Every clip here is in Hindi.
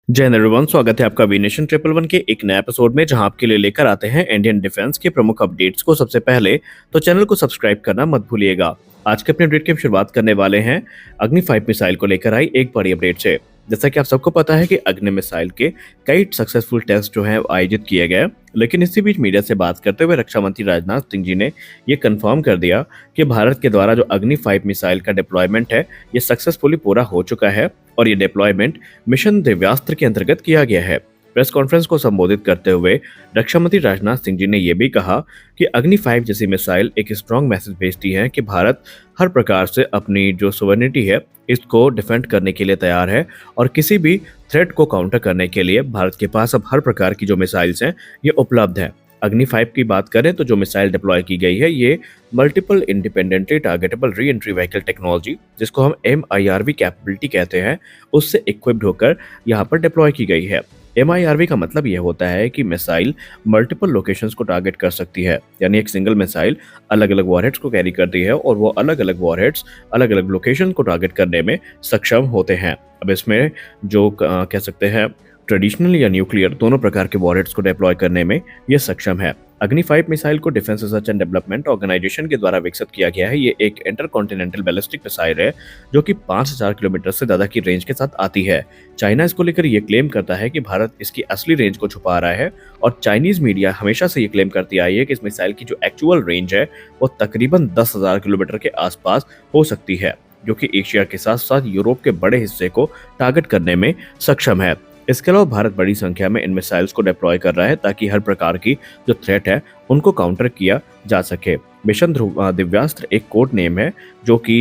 जय हिंद एवरीवन, स्वागत है आपका वी नेशन ट्रिपल वन के एक नए एपिसोड में, जहां आपके लिए लेकर आते हैं इंडियन डिफेंस के प्रमुख अपडेट्स को सबसे पहले। तो चैनल को सब्सक्राइब करना मत भूलिएगा। आज के अपने अपडेट की हम शुरुआत करने वाले हैं अग्नि 5 मिसाइल को लेकर आई एक बड़ी अपडेट से। जैसा कि आप सबको पता है कि अग्नि मिसाइल के कई सक्सेसफुल टेस्ट जो हैं आयोजित किए गए, लेकिन इसी बीच मीडिया से बात करते हुए रक्षा मंत्री राजनाथ सिंह जी ने ये कंफर्म कर दिया कि भारत के द्वारा जो अग्नि 5 मिसाइल का डिप्लॉयमेंट है ये सक्सेसफुली पूरा हो चुका है और ये डिप्लॉयमेंट मिशन दिव्यास्त्र के अंतर्गत किया गया है। प्रेस कॉन्फ्रेंस को संबोधित करते हुए रक्षा मंत्री राजनाथ सिंह जी ने यह भी कहा कि अग्नि 5 जैसी मिसाइल एक स्ट्रॉन्ग मैसेज भेजती है कि भारत हर प्रकार से अपनी जो सोवर्निटी है इसको डिफेंड करने के लिए तैयार है और किसी भी थ्रेट को काउंटर करने के लिए भारत के पास अब हर प्रकार की जो मिसाइल्स हैं ये उपलब्ध है। अग्नि 5 की बात करें तो जो मिसाइल डिप्लॉय की गई है ये multiple independently targetable re entry vehicle technology, जिसको हम MIRV कैपेबिलिटी कहते हैं, उससे इक्विप्ड होकर यहाँ पर डिप्लॉय की गई है। MIRV का मतलब यह होता है कि मिसाइल मल्टीपल लोकेशंस को टारगेट कर सकती है, यानी एक सिंगल मिसाइल अलग अलग वॉरहेड्स को कैरी करती है और वो अलग अलग वॉरहेड्स अलग अलग लोकेशन को टारगेट करने में सक्षम होते हैं। अब इसमें जो कह सकते हैं ट्रेडिशनल या न्यूक्लियर दोनों प्रकार के वॉरहेड्स को डिप्लॉय करने में ये सक्षम है। अग्नि 5 मिसाइल को defence research and development organisation के द्वारा विकसित किया गया है। ये एक इंटरकॉन्टिनेंटल बैलिस्टिक मिसाइल है जो कि 5000 किलोमीटर से ज्यादा की रेंज के साथ आती है। चाइना इसको लेकर ये क्लेम करता है कि भारत इसकी असली रेंज को छुपा रहा है और चाइनीज मीडिया हमेशा से ये क्लेम करती आई है कि इस मिसाइल की जो एक्चुअल रेंज है वो तकरीबन 10,000 किलोमीटर के आसपास हो सकती है, जो कि एशिया के साथ साथ यूरोप के बड़े हिस्से को टारगेट करने में सक्षम है। इसके अलावा भारत बड़ी संख्या में इन मिसाइल्स को डिप्लॉय कर रहा है ताकि हर प्रकार की जो थ्रेट है उनको काउंटर किया जा सके। मिशन दिव्यास्त्र एक कोड नेम है जो कि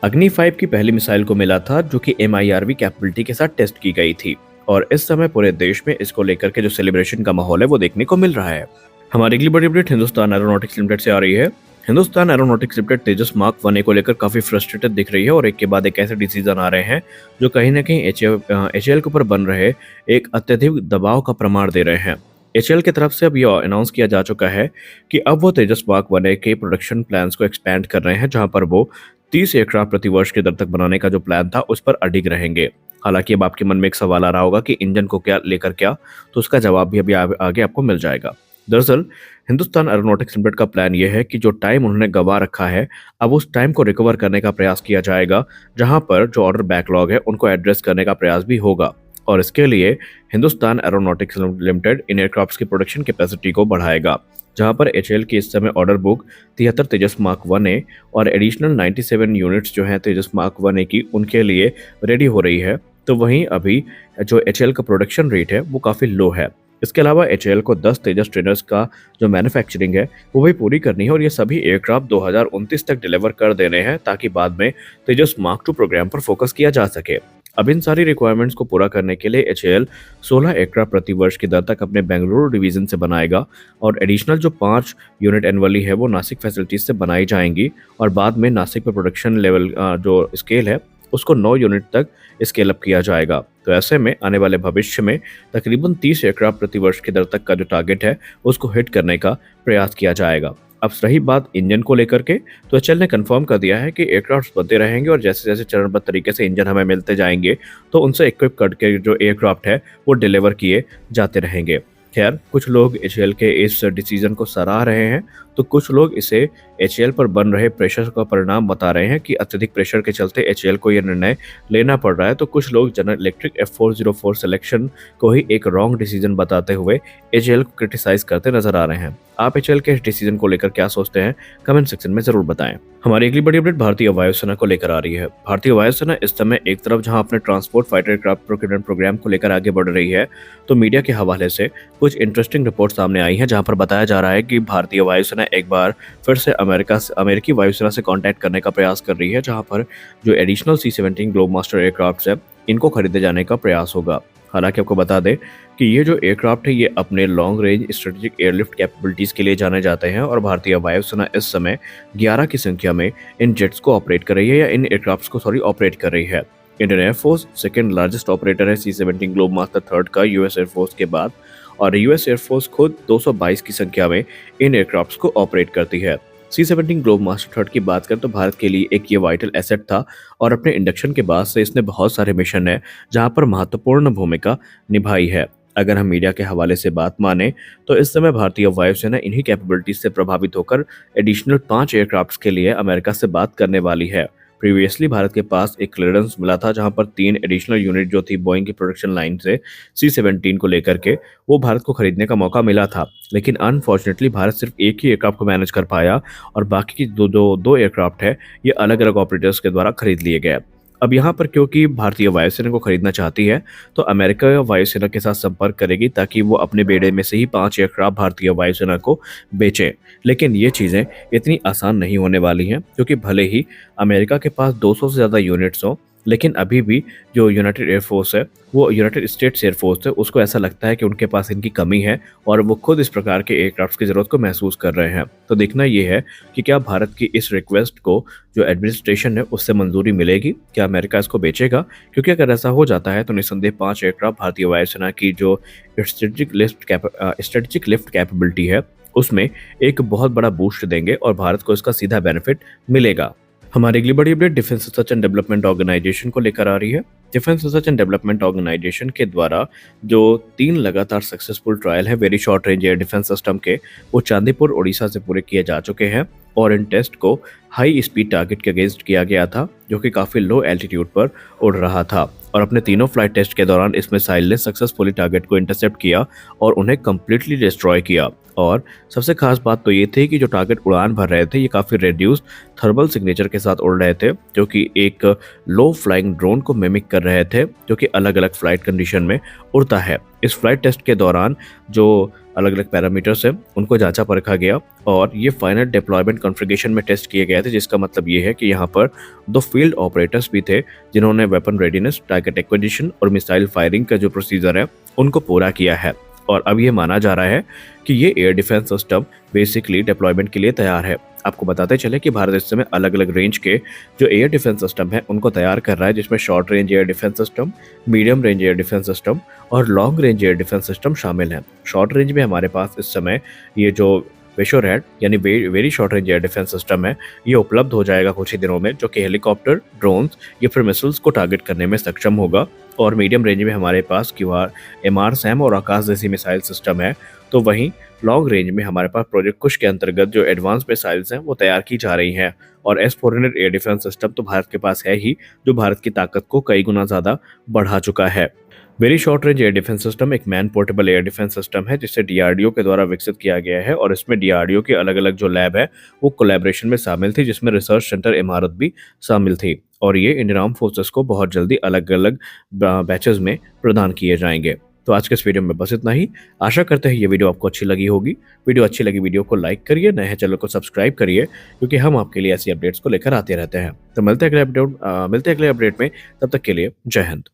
अग्नि 5 की पहली मिसाइल को मिला था, जो कि MIRV कैपेबिलिटी के साथ टेस्ट की गई थी और इस समय पूरे देश में इसको लेकर के जो सेलिब्रेशन का माहौल है वो देखने को मिल रहा है। हमारी अगली बड़ी अपडेट हिंदुस्तान एरोनॉटिक्स लिमिटेड से आ रही है। हिंदुस्तान एरोनॉटिक्स लिमिटेड तेजस मार्क 1A को लेकर काफी फ्रस्ट्रेटेड दिख रही है और एक के बाद एक ऐसे डिसीजन आ रहे हैं जो कहीं ना कहीं HAL के ऊपर बन रहे एक अत्यधिक दबाव का प्रमाण दे रहे हैं। HAL की तरफ से अब यह अनाउंस किया जा चुका है कि अब वो तेजस मार्क 1A के प्रोडक्शन प्लान्स को एक्सपैंड कर रहे हैं, जहां पर वो 30 एयरक्राफ्ट प्रति वर्ष के दर तक बनाने का जो प्लान था उस पर अडिग रहेंगे। हालांकि अब आपके मन में एक सवाल आ रहा होगा कि इंजन को क्या लेकर क्या, तो उसका जवाब भी अभी आगे आपको मिल जाएगा। दरअसल हिंदुस्तान एरोनॉटिक्स लिमिटेड का प्लान यह है कि जो टाइम उन्होंने गंवा रखा है अब उस टाइम को रिकवर करने का प्रयास किया जाएगा, जहां पर जो ऑर्डर बैकलॉग है उनको एड्रेस करने का प्रयास भी होगा और इसके लिए Hindustan aeronautics limited in aircraft की प्रोडक्शन कैपेसिटी को बढ़ाएगा। जहां पर HAL की इस समय ऑर्डर बुक 73 तेजस मार्क 1A और एडिशनल 97 यूनिट्स जो हैं तेजस मार्क 1A की उनके लिए रेडी हो रही है, तो वहीं अभी जो HAL का प्रोडक्शन रेट है वो काफ़ी लो है। इसके अलावा HAL को 10 तेजस ट्रेनर्स का जो मैन्युफैक्चरिंग है वो भी पूरी करनी है और ये सभी एयरक्राफ्ट 2029 तक डिलीवर कर देने हैं ताकि बाद में तेजस मार्क 2 प्रोग्राम पर फोकस किया जा सके। अब इन सारी रिक्वायरमेंट्स को पूरा करने के लिए HAL 16 एयरक्राफ्ट प्रति वर्ष की दर तक अपने बेंगलुरु डिवीजन से बनाएगा और एडिशनल जो 5 यूनिट एनुअली है वो नासिक फैसिलिटीज से बनाई जाएंगी और बाद में नासिक पर प्रोडक्शन लेवल जो स्केल है उसको 9 यूनिट तक स्केल अप किया जाएगा। तो ऐसे में आने वाले भविष्य में तकरीबन 30 एयरक्राफ्ट प्रति वर्ष की दर तक का जो टारगेट है उसको हिट करने का प्रयास किया जाएगा। अब रही बात इंजन को लेकर के, तो HAL ने कंफर्म कर दिया है कि एयरक्राफ्ट बनते रहेंगे और जैसे जैसे चरणबद्ध तरीके से इंजन हमें मिलते जाएंगे तो उनसे इक्विप करके जो एयरक्राफ्ट है वो डिलीवर किए जाते रहेंगे। खैर, कुछ लोग HAL के इस डिसीजन को सराह रहे हैं तो कुछ लोग इसे HAL पर बन रहे प्रेशर का परिणाम बता रहे हैं कि अत्यधिक प्रेशर के चलते HAL को यह निर्णय लेना पड़ रहा है। तो कुछ लोग जनरल इलेक्ट्रिक F404 सिलेक्शन को ही एक रॉन्ग डिसीजन बताते हुए HAL को क्रिटिसाइज करते नजर आ रहे हैं। आप HAL के इस डिसीजन को लेकर क्या सोचते हैं, कमेंट सेक्शन में जरूर बताएं। हमारी अगली बड़ी अपडेट भारतीय वायुसेना को लेकर आ रही है। भारतीय वायुसेना इस समय एक तरफ जहां अपने transport fighter aircraft procurement programme को लेकर आगे बढ़ रही है, तो मीडिया के हवाले से कुछ इंटरेस्टिंग रिपोर्ट सामने आई है जहां पर बताया जा रहा है कि भारतीय वायुसेना एक बार फिर से अमेरिकी वायुसेना से कांटेक्ट करने का प्रयास कर रही है, जहां पर जो एडिशनल C-17 ग्लोबमास्टर एयरक्राफ्ट है इनको खरीदे जाने का प्रयास होगा। हालांकि आपको बता दें कि ये जो एयरक्राफ्ट है ये अपने long range strategic airlift capabilities के लिए जाने जाते हैं और भारतीय वायुसेना इस समय 11 की संख्या में इन जेट्स को ऑपरेट कर रही है या इन एयरक्राफ्ट को ऑपरेट कर रही है। Indian air force second largest operator है C-17 ग्लोबमास्टर थर्ड का US एयरफोर्स के बाद और US एयरफोर्स खुद 222 की संख्या में इन एयरक्राफ्ट को ऑपरेट करती है। C-17 ग्लोब मास्टर थर्ड की बात करें तो भारत के लिए एक ये वाइटल एसेट था और अपने इंडक्शन के बाद से इसने बहुत सारे मिशन है जहां पर महत्वपूर्ण भूमिका निभाई है। अगर हम मीडिया के हवाले से बात माने तो इस समय भारतीय वायुसेना इन्हीं कैपेबिलिटीज से प्रभावित होकर एडिशनल 5 एयरक्राफ्ट्स के लिए अमेरिका से बात करने वाली है। प्रीवियसली भारत के पास एक क्लियरेंस मिला था जहां पर 3 एडिशनल यूनिट जो थी बोइंग की प्रोडक्शन लाइन से C-17 को लेकर के वो भारत को खरीदने का मौका मिला था, लेकिन अनफॉर्चुनेटली भारत सिर्फ एक ही एयरक्राफ्ट को मैनेज कर पाया और बाकी की दो एयरक्राफ्ट है ये अलग अलग ऑपरेटर्स के द्वारा खरीद लिए गए। अब यहाँ पर क्योंकि भारतीय वायुसेना को खरीदना चाहती है तो अमेरिका वायुसेना के साथ संपर्क करेगी ताकि वो अपने बेड़े में से ही 5 एयरक्राफ्ट भारतीय वायुसेना को बेचे। लेकिन ये चीज़ें इतनी आसान नहीं होने वाली हैं क्योंकि भले ही अमेरिका के पास 200 से ज़्यादा यूनिट्स हों, लेकिन अभी भी जो यूनाइटेड एयरफोर्स है वो यूनाइटेड स्टेट्स एयरफोर्स है उसको ऐसा लगता है कि उनके पास इनकी कमी है और वो खुद इस प्रकार के एयरक्राफ्ट की ज़रूरत को महसूस कर रहे हैं। तो देखना ये है कि क्या भारत की इस रिक्वेस्ट को जो एडमिनिस्ट्रेशन है उससे मंजूरी मिलेगी, क्या अमेरिका इसको बेचेगा? क्योंकि अगर ऐसा हो जाता है तो निस्संदेह 5 एयरक्राफ्ट भारतीय वायुसेना की जो स्ट्रेटेजिक लिफ्ट कैपेबिलिटी है उसमें एक बहुत बड़ा बूस्ट देंगे और भारत को इसका सीधा बेनिफिट मिलेगा। हमारी अगली बड़ी update defence research and development organisation को लेकर आ रही है। Defence research and development organisation के द्वारा जो 3 लगातार सक्सेसफुल ट्रायल है very short range air defence system के, वो चांदीपुर उड़ीसा से पूरे किए जा चुके हैं और इन टेस्ट को हाई स्पीड टारगेट के अगेंस्ट किया गया था जो कि काफ़ी लो एल्टीट्यूड पर उड़ रहा था और अपने तीनों फ्लाइट टेस्ट के दौरान इस मिसाइल ने सक्सेसफुली टारगेट को इंटरसेप्ट किया और उन्हें कंप्लीटली डिस्ट्रॉय किया। और सबसे खास बात तो ये थी कि जो टारगेट उड़ान भर रहे थे ये काफ़ी रेड्यूस्ड थर्मल सिग्नेचर के साथ उड़ रहे थे जो कि एक लो फ्लाइंग ड्रोन को मिमिक कर रहे थे जो कि अलग अलग फ्लाइट कंडीशन में उड़ता है। इस फ्लाइट टेस्ट के दौरान जो अलग अलग पैरामीटर्स हैं उनको जांचा परखा गया और ये फाइनल डिप्लॉयमेंट कॉन्फ़िगरेशन में टेस्ट किए गए थे, जिसका मतलब ये है कि यहाँ पर 2 फील्ड ऑपरेटर्स भी थे जिन्होंने वेपन रेडीनेस, टारगेट एक्विजिशन और मिसाइल फायरिंग का जो प्रोसीजर है उनको पूरा किया है। और अब ये माना जा रहा है कि ये air defence system basically deployment के लिए तैयार है। आपको बताते चले कि भारत इस समय अलग अलग रेंज के जो एयर डिफेंस सिस्टम है उनको तैयार कर रहा है, जिसमें short range air defence system, medium range air defence system और long range air defence system शामिल हैं। शॉर्ट रेंज में हमारे पास इस समय ये जो वेशोरैट यानी very short range air defence system है ये उपलब्ध हो जाएगा कुछ ही दिनों में, जो कि हेलीकॉप्टर, ड्रोन्स या फिर मिसाइल्स को टारगेट करने में सक्षम होगा। और मीडियम रेंज में हमारे पास QR, MR, SAM और आकाश जैसी मिसाइल सिस्टम है। तो वहीं लॉन्ग रेंज में हमारे पास प्रोजेक्ट कुश के अंतर्गत जो एडवांस मिसाइल्स हैं वो तैयार की जा रही हैं और S-400 एयर डिफेंस सिस्टम तो भारत के पास है ही, जो भारत की ताकत को कई गुना ज़्यादा बढ़ा चुका है। Very short range air defence system एक man portable air defence system है जिसे DRDO के द्वारा विकसित किया गया है और इसमें DRDO के अलग अलग जो लैब है वो कोलैबोरेशन में शामिल थी, जिसमें रिसर्च सेंटर इमारत भी शामिल थी और ये इंडियन आर्म फोर्सेस को बहुत जल्दी अलग अलग बैचेस में प्रदान किए जाएंगे। तो आज के इस वीडियो में बस इतना ही। आशा करते हैं ये वीडियो आपको अच्छी लगी होगी। वीडियो अच्छी लगी वीडियो को लाइक करिए, नए चैनल को सब्सक्राइब करिए क्योंकि हम आपके लिए ऐसी अपडेट्स को लेकर आते रहते हैं। तो मिलते हैं अगले अपडेट में, तब तक के लिए जय हिंद।